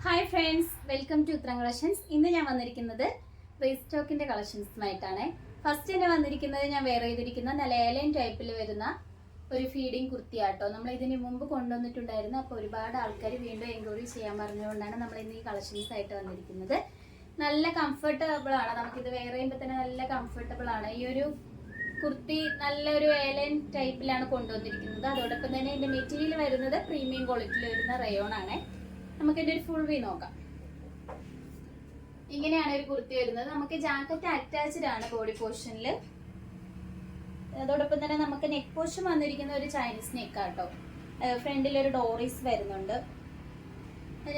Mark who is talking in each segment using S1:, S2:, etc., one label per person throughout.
S1: Hi friends, welcome to ഉത്തരം collections. ഇന്ന് ഞാൻ വന്നിരിക്കുന്നത് റീസ്റ്റോക്കിന്റെ കളക്ഷൻസുമായിട്ടാണ്. ഫസ്റ്റ് തന്നെ വന്നിരിക്കുന്നത് ഞാൻ വെയർ ചെയ്തിരിക്കുന്ന നല്ല ഏലൈൻ ടൈപ്പിൽ വരുന്ന ഒരു ഫീഡിങ് കുർത്തിയാട്ടോ. നമ്മൾ ഇതിന് മുമ്പ് കൊണ്ടുവന്നിട്ടുണ്ടായിരുന്നു. അപ്പോൾ ഒരുപാട് ആൾക്കാർ വീണ്ടും എൻക്വയറി ചെയ്യാൻ പറഞ്ഞുകൊണ്ടാണ് നമ്മൾ ഇന്ന് ഈ കളക്ഷൻസ് ആയിട്ട് വന്നിരിക്കുന്നത്. നല്ല കംഫർട്ടബിൾ ആണ്, നമുക്കിത് വെയർ ചെയ്യുമ്പോൾ തന്നെ നല്ല കംഫർട്ടബിൾ ആണ്. ഈ ഒരു കുർത്തി നല്ലൊരു ഏലൈൻ ടൈപ്പിലാണ് കൊണ്ടുവന്നിരിക്കുന്നത്. അതോടൊപ്പം തന്നെ ഇതിന്റെ മെറ്റീരിയൽ വരുന്നത് പ്രീമിയം ക്വാളിറ്റിയിൽ വരുന്ന റയോൺ ആണ്. നമുക്ക് ഇതിന്റെ ഒരു ഫുൾ വ്യൂ നോക്കാം. ഇങ്ങനെയാണ് ഒരു കുർത്തി വരുന്നത്. നമുക്ക് ജാക്കറ്റ് അറ്റാച്ച്ഡ് ആണ് ബോഡി പോർഷനിൽ. അതോടൊപ്പം തന്നെ നമുക്ക് നെക്ക് പോർഷൻ വന്നിരിക്കുന്ന ഒരു ചൈനീസ് നെക്ക് ആട്ടോ. ഫ്രണ്ടിൽ ഒരു ഡോറീസ് വരുന്നുണ്ട്.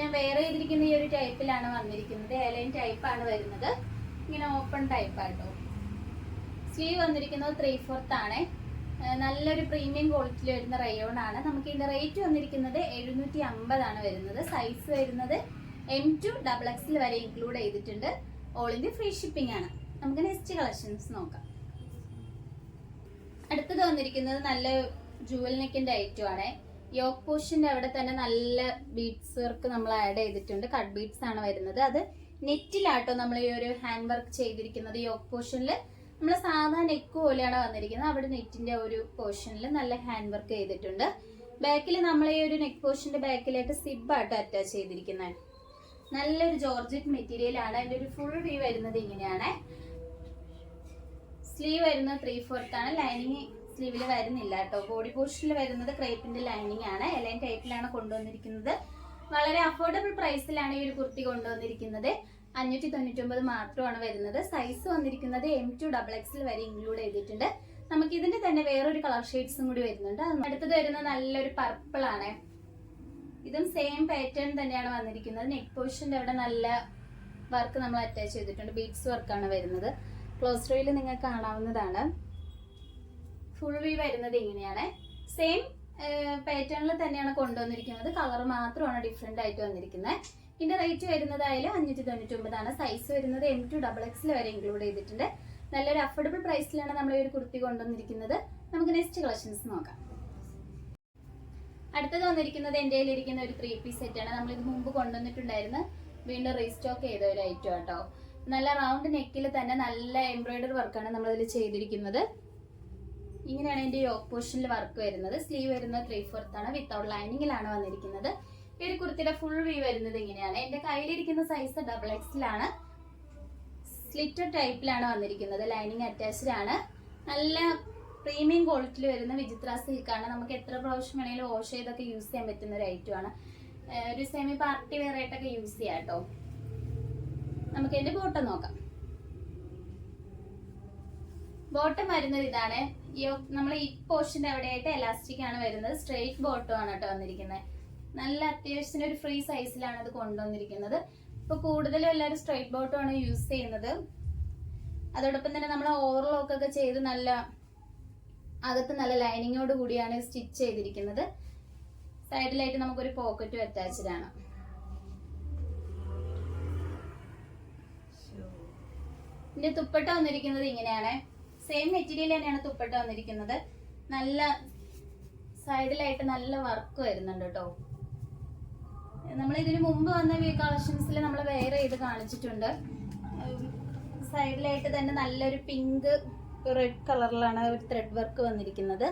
S1: ഞാൻ വെയർ ചെയ്തിരിക്കുന്ന ഈ ഒരു ടൈപ്പിലാണ് വന്നിരിക്കുന്നത്. എലൈൻ ടൈപ്പ് ആണ് വരുന്നത്. ഇങ്ങനെ ഓപ്പൺ ടൈപ്പ് ആട്ടോ. സ്ലീവ് വന്നിരിക്കുന്നത് 3/4 ആണ്. നല്ലൊരു പ്രീമിയം ക്വാളിറ്റിയിൽ വരുന്ന റയോൺ ആണ്. നമുക്ക് ഇതിന്റെ റേറ്റ് വന്നിരിക്കുന്നത് 750 ആണ് വരുന്നത്. സൈസ് വരുന്നത് M2 XXL വരെ ഇൻക്ലൂഡ് ചെയ്തിട്ടുണ്ട്. ഓൾ ഇന്ത്യ ഫ്രീ ഷിപ്പിംഗ് ആണ്. നമുക്ക് നെക്സ്റ്റ് കളക്ഷൻസ് നോക്കാം. അടുത്തത് വന്നിരിക്കുന്നത് നല്ല ജുവൽ നെക്കിന്റെ ഐറ്റം ആണ്. യോക്ക് പോർഷന്റെ അവിടെ തന്നെ നല്ല ബീഡ്സ് വർക്ക് നമ്മൾ ആഡ് ചെയ്തിട്ടുണ്ട്. കട്ട് ബീഡ്സ് ആണ് വരുന്നത്. അത് നെറ്റിലാട്ടോ നമ്മൾ ഈ ഒരു ഹാൻഡ് വർക്ക് ചെയ്തിരിക്കുന്നത്. യോക്ക് പോർഷനിൽ നമ്മൾ സാധാ നെക്ക് പോലെയാണ് വന്നിരിക്കുന്നത്. അവിടെ നെറ്റിന്റെ ഒരു പോർഷനിൽ നല്ല ഹാൻഡ് വർക്ക് ചെയ്തിട്ടുണ്ട്. ബാക്കിൽ നമ്മൾ ഈ ഒരു നെക്ക് പോർഷന്റെ ബാക്കിലായിട്ട് സിബ് ആട്ടോ അറ്റാച്ച് ചെയ്തിരിക്കുന്നത്. നല്ലൊരു ജോർജറ്റ് മെറ്റീരിയൽ ആണ്. അതിന്റെ ഒരു ഫുൾ വ്യൂ വരുന്നത് ഇങ്ങനെയാണ്. സ്ലീവ് വരുന്നത് 3/4 ആണ്. ലൈനിങ് സ്ലീവിൽ വരുന്നില്ല കേട്ടോ. ബോഡി പോർഷനിൽ വരുന്നത് ക്രേപ്പിന്റെ ലൈനിങ് ആണ്. എലൈൻ ടൈപ്പിലാണ് കൊണ്ടുവന്നിരിക്കുന്നത്. വളരെ അഫോർഡബിൾ പ്രൈസിലാണ് ഈ ഒരു കുർത്തി കൊണ്ടുവന്നിരിക്കുന്നത്. 599 മാത്രമാണ് വരുന്നത്. സൈസ് വന്നിരിക്കുന്നത് M2 XXL വരെ ഇൻക്ലൂഡ് ചെയ്തിട്ടുണ്ട്. നമുക്ക് ഇതിന്റെ തന്നെ വേറൊരു കളർ ഷെയ്ഡ്സും കൂടി വരുന്നുണ്ട്. അടുത്തത് വരുന്ന നല്ലൊരു പർപ്പിൾ ആണ്. ഇതും സെയിം പാറ്റേൺ തന്നെയാണ് വന്നിരിക്കുന്നത്. നെക്ക് പോർഷന്റെ അവിടെ നല്ല വർക്ക് നമ്മൾ അറ്റാച്ച് ചെയ്തിട്ടുണ്ട്. ബീഡ്സ് വർക്കാണ് വരുന്നത്. ക്ലോസ് റോയിൽ നിങ്ങൾക്ക് കാണാവുന്നതാണ്. ഫുൾ വ്യൂ വരുന്നത് ഇങ്ങനെയാണ്. സെയിം പാറ്റേണിൽ തന്നെയാണ് കൊണ്ടുവന്നിരിക്കുന്നത്. കളർ മാത്രമാണ് ഡിഫറെന്റ് ആയിട്ട് വന്നിരിക്കുന്നത്. ഇതിന്റെ റേറ്റ് വരുന്നതായാലും 599 ആണ്. സൈസ് വരുന്നത് M2 XXL വരെ ഇൻക്ലൂഡ് ചെയ്തിട്ടുണ്ട്. നല്ലൊരു അഫോർഡബിൾ പ്രൈസിലാണ് നമ്മൾ ഈ ഒരു കുർത്തി കൊണ്ടുവന്നിരിക്കുന്നത്. നമുക്ക് നെക്സ്റ്റ് കളക്ഷൻസ് നോക്കാം. അടുത്തത് വന്നിരിക്കുന്നത് എൻ്റെ കയ്യിലിരിക്കുന്ന ഒരു 3 പീസ് സെറ്റ് ആണ്. നമ്മൾ ഇത് മുമ്പ് കൊണ്ടുവന്നിട്ടുണ്ടായിരുന്നു. വീണ്ടും റീസ്റ്റോക്ക് ചെയ്ത ഒരു ഐറ്റം കേട്ടോ. നല്ല റൗണ്ട് നെക്കിൽ തന്നെ നല്ല എംബ്രോയിഡറി വർക്കാണ് നമ്മൾ ഇതിൽ ചെയ്തിരിക്കുന്നത്. ഇങ്ങനെയാണ് ഇതിന്റെ യോക്ക് പോർഷനിൽ വർക്ക് വരുന്നത്. സ്ലീവ് വരുന്നത് 3/4 ആണ്. വിത്തൗട്ട് ലൈനിങ്ങിലാണ് വന്നിരിക്കുന്നത്. ഈ ഒരു കുർത്തിയുടെ ഫുൾ വ്യൂ വരുന്നത് ഇങ്ങനെയാണ്. എന്റെ കയ്യിലിരിക്കുന്ന സൈസ് XXL ആണ്. സ്ലിറ്റഡ് ടൈപ്പിലാണ് വന്നിരിക്കുന്നത്. ലൈനിങ് അറ്റാച്ച്ഡ് ആണ്. നല്ല പ്രീമിയം ക്വാളിറ്റിയിൽ വരുന്ന വിചിത്ര സിൽക്ക് ആണ്. നമുക്ക് എത്ര പ്രാവശ്യം വേണമെങ്കിലും വാഷ് ചെയ്തൊക്കെ യൂസ് ചെയ്യാൻ പറ്റുന്ന ഒരു ഐറ്റം ആണ്. ഒരു സെമി പാർട്ടി വെയർ ആയിട്ടൊക്കെ യൂസ് ചെയ്യാം കേട്ടോ. നമുക്ക് എന്റെ ബോട്ടം നോക്കാം. ബോട്ടം വരുന്നത് ഇതാണ്. നമ്മൾ ഈ പോർഷന്റെ അവിടെയായിട്ട് എലാസ്റ്റിക് ആണ് വരുന്നത്. സ്ട്രെയിറ്റ് ബോട്ടം ആണ് കേട്ടോ വന്നിരിക്കുന്നത്. നല്ല അത്യാവശ്യത്തിന് ഒരു ഫ്രീ സൈസിലാണ് ഇത് കൊണ്ടുവന്നിരിക്കുന്നത്. ഇപ്പൊ കൂടുതലും എല്ലാവരും സ്ട്രൈറ്റ് ബോട്ടം ആണ് യൂസ് ചെയ്യുന്നത്. അതോടൊപ്പം തന്നെ നമ്മൾ ഓവർലോക്ക് ഒക്കെ ചെയ്ത് നല്ല അകത്ത് നല്ല ലൈനിങ്ങോട് കൂടിയാണ് സ്റ്റിച്ച് ചെയ്തിരിക്കുന്നത്. സൈഡിലായിട്ട് നമുക്കൊരു പോക്കറ്റും അറ്റാച്ച്ഡ് ആണ്. ഇതിന്റെ തുപ്പട്ട വന്നിരിക്കുന്നത് ഇങ്ങനെയാണ്. സെയിം മെറ്റീരിയൽ തന്നെയാണ് തുപ്പട്ട വന്നിരിക്കുന്നത്. നല്ല സൈഡിലായിട്ട് നല്ല വർക്ക് വരുന്നുണ്ട് കേട്ടോ. നമ്മൾ ഇതിന് മുമ്പ് വന്ന കളക്ഷൻസിൽ നമ്മൾ വെയർ ചെയ്ത് കാണിച്ചിട്ടുണ്ട്. സൈഡിലായിട്ട് തന്നെ നല്ലൊരു പിങ്ക് റെഡ് കളറിലാണ് ഒരു ത്രെഡ് വർക്ക് വന്നിരിക്കുന്നത്.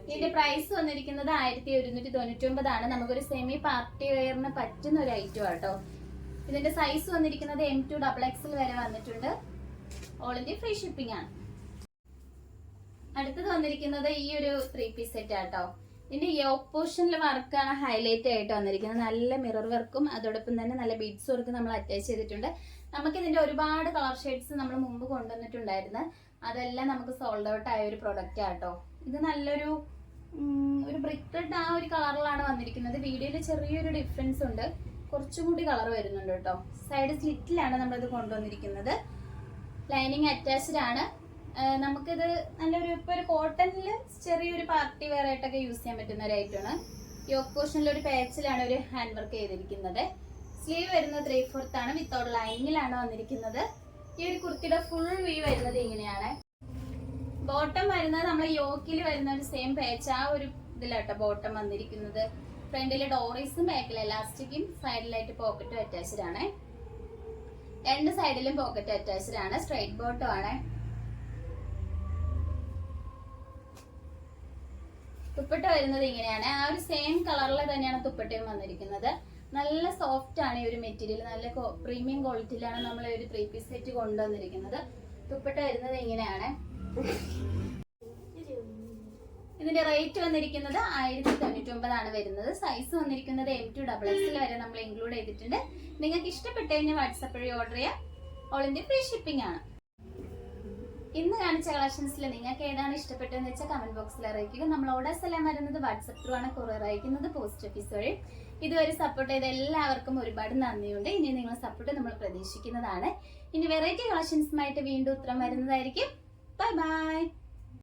S1: ഇതിന്റെ പ്രൈസ് വന്നിരിക്കുന്നത് 1199 ആണ്. നമുക്കൊരു സെമി പാർട്ടി വെയറിന് പറ്റുന്ന ഒരു ഐറ്റം ആട്ടോ. ഇതിന്റെ സൈസ് വന്നിരിക്കുന്നത് M2 XXL വരെ വന്നിട്ടുണ്ട്. ഓൾ ഇന്ത്യ ഫ്രീ ഷിപ്പിംഗ് ആണ്. അടുത്തത് വന്നിരിക്കുന്നത് ഈ ഒരു 3 പീസ് സെറ്റ് ആട്ടോ. ഇതിന്റെ യോക്ക് പോർഷനിലെ വർക്കാണ് ഹൈലൈറ്റ് ആയിട്ട് വന്നിരിക്കുന്നത്. നല്ല മിറർ വർക്കും അതോടൊപ്പം തന്നെ നല്ല ബീഡ്സ് വർക്കും നമ്മൾ അറ്റാച്ച് ചെയ്തിട്ടുണ്ട്. നമുക്ക് ഇതിന്റെ ഒരുപാട് കളർ ഷെയ്ഡ്സ് നമ്മൾ മുമ്പ് കൊണ്ടുവന്നിട്ടുണ്ടായിരുന്നു. അതെല്ലാം നമുക്ക് സോൾഡ് ഔട്ട് ആയ ഒരു പ്രൊഡക്റ്റ് ആട്ടോ. ഇത് നല്ലൊരു ബ്രിക്ക് റെഡ് ആ ഒരു കളറിലാണ് വന്നിരിക്കുന്നത്. വീഡിയോയിൽ ചെറിയൊരു ഡിഫറൻസ് ഉണ്ട്. കുറച്ചും കൂടി കളർ വരുന്നുണ്ട് കേട്ടോ. സൈഡ് സ്ലിറ്റിലാണ് നമ്മളിത് കൊണ്ടുവന്നിരിക്കുന്നത്. ലൈനിങ് അറ്റാച്ച്ഡ് ആണ്. നമുക്കിത് നല്ലൊരു ഇപ്പൊ ഒരു കോട്ടണിൽ ചെറിയൊരു പാർട്ടി വെയർ ആയിട്ടൊക്കെ യൂസ് ചെയ്യാൻ പറ്റുന്ന ഒരു ഐറ്റമാണ്. യോക്ക് പോർഷനിൽ ഒരു പാച്ചിലാണ് ഒരു ഹാൻഡ് വർക്ക് ചെയ്തിരിക്കുന്നത്. സ്ലീവ് വരുന്നത് 3/4 ആണ്. വിത്തൗട്ട് ലൈനിങ്ങിലാണ് വന്നിരിക്കുന്നത്. ഈ ഒരു കുർത്തിയുടെ ഫുൾ വ്യൂ വരുന്നത് ഇങ്ങനെയാണ്. ബോട്ടം വരുന്നത് നമ്മൾ യോക്കിൽ വരുന്ന ഒരു സെയിം പാച്ച് ആ ഒരു ഇതിലാട്ടോ ബോട്ടം വന്നിരിക്കുന്നത്. ഫ്രണ്ടില് ഡോറീസും ബാക്കിൽ എലാസ്റ്റിക്കും സൈഡിലായിട്ട് പോക്കറ്റും അറ്റാച്ച്ഡ് ആണ്. രണ്ട് സൈഡിലും പോക്കറ്റ് അറ്റാച്ച്ഡ് ആണ്. സ്ട്രൈറ്റ് ബോട്ടം ആണ്. ദുപ്പട്ട വരുന്നത് ഇങ്ങനെയാണ്. ആ ഒരു സെയിം കളറിൽ തന്നെയാണ് ദുപ്പട്ടയും വന്നിരിക്കുന്നത്. നല്ല സോഫ്റ്റ് ആണ് ഈ ഒരു മെറ്റീരിയൽ. നല്ല പ്രീമിയം ക്വാളിറ്റിയിലാണ് നമ്മൾ ഒരു 3 പീസ് സെറ്റ് കൊണ്ടുവന്നിരിക്കുന്നത്. ദുപ്പട്ട വരുന്നത് ഇങ്ങനെയാണ്. ഇതിന്റെ റേറ്റ് വന്നിരിക്കുന്നത് 1099 ആണ് വരുന്നത്. സൈസ് വന്നിരിക്കുന്നത് M2XXL വരെ നമ്മൾ ഇൻക്ലൂഡ് ചെയ്തിട്ടുണ്ട്. നിങ്ങൾക്ക് ഇഷ്ടപ്പെട്ട് കഴിഞ്ഞാൽ വാട്സാപ്പ് വഴി ഓർഡർ ചെയ്യാം. ഓൾ ഇന്ത്യ ഫ്രീ ഷിപ്പിംഗ് ആണ്. ഇന്ന് കാണിച്ച കളക്ഷൻസിൽ നിങ്ങൾക്ക് ഏതാണ് ഇഷ്ടപ്പെട്ടതെന്ന് വെച്ചാൽ കമന്റ് ബോക്സിൽ അറിയിക്കുക. നമ്മൾ ഓർഡേഴ്സ് എല്ലാം വരുന്നത് വാട്സാപ്പ് ത്രൂ ആണ്, കൊറിയർ അയക്കുന്നത് പോസ്റ്റ് ഓഫീസ് വഴി. ഇതുവരെ സപ്പോർട്ട് ചെയ്ത എല്ലാവർക്കും ഒരുപാട് നന്ദിയുണ്ട്. ഇനി നിങ്ങളുടെ സപ്പോർട്ട് നമ്മൾ പ്രതീക്ഷിക്കുന്നതാണ്. ഇനി വെറൈറ്റി കളക്ഷൻസുമായിട്ട് വീണ്ടും ഉത്തരം വരുന്നതായിരിക്കും. Bye bye.